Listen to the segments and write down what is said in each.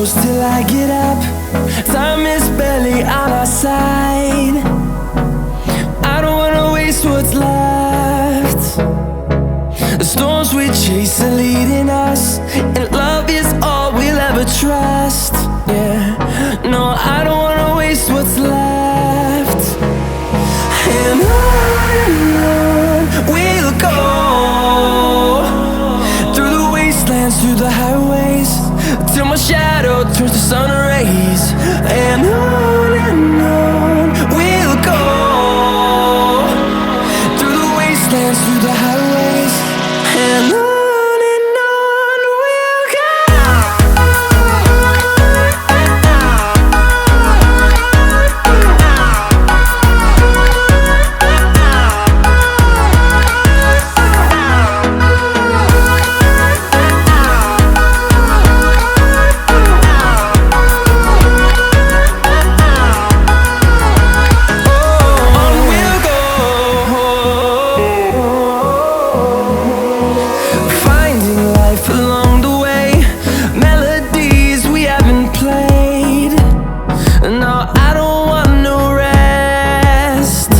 close till I get up. Time is barely on our side. I don't wanna waste what's left. The storms we chase are leading us, and love is all we'll ever trust. Yeah, no, I don't wanna waste what's left. And on we'll go, through the wastelands, through the highways, till my shadow turns to sun rays. And on we'll go, through the wastelands, through the highways, and on we'll go. Along the way, melodies we haven't played. No, I don't want no rest.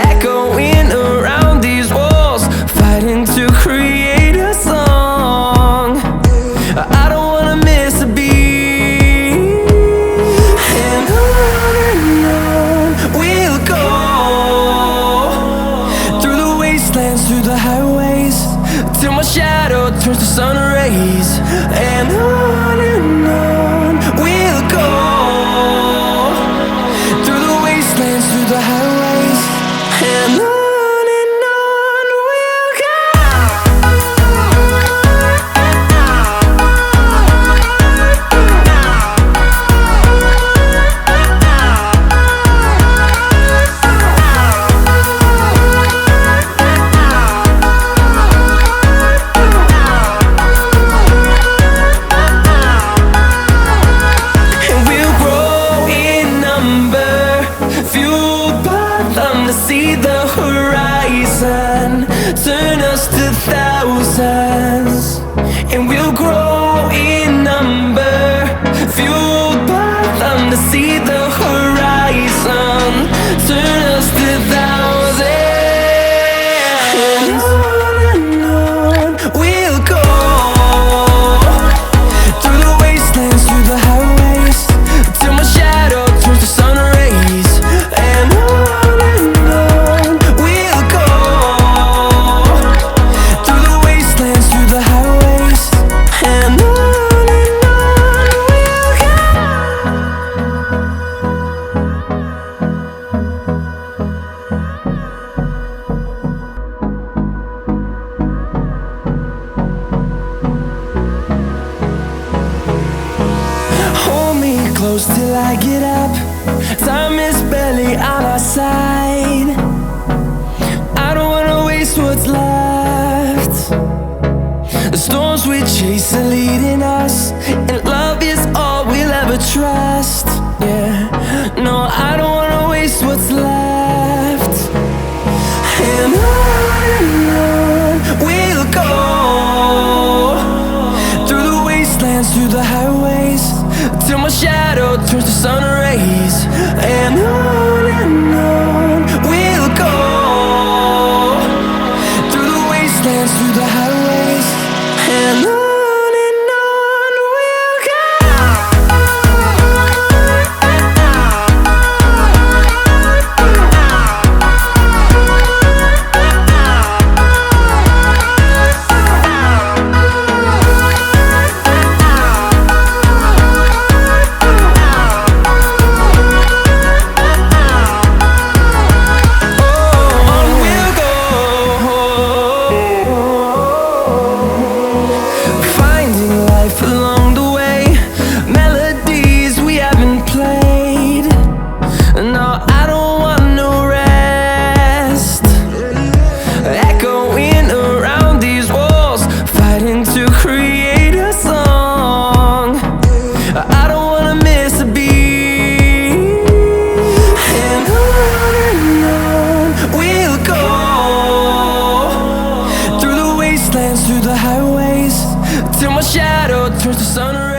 Echoing around these walls, fighting to create a song. I don't wanna miss a beat. And on we'll go, through the wastelands, through the highways, till my shadow turns to sun rays. And on we'll go, through the wastelands, through the highways, and on we'll go. See the horizon, turn us to thousands, and we'll grow in number, fueled by them to see the horizon, turn us to thousands. And on we'll go, through the wastelands, through the highways, till my shadow turns to sun rays. And close till I get up. Time is barely on our side. I don't wanna waste what's left. The storms we chase are leading us, and love is all we'll ever trust. Yeah, no, I don't wanna waste what's left. And on we'll go, through the wastelands, through the highways, till my shadow turns to sun rays. And on we'll go, through the wastelands, through the highways, and on. Through the highways, till my shadow turns to sun.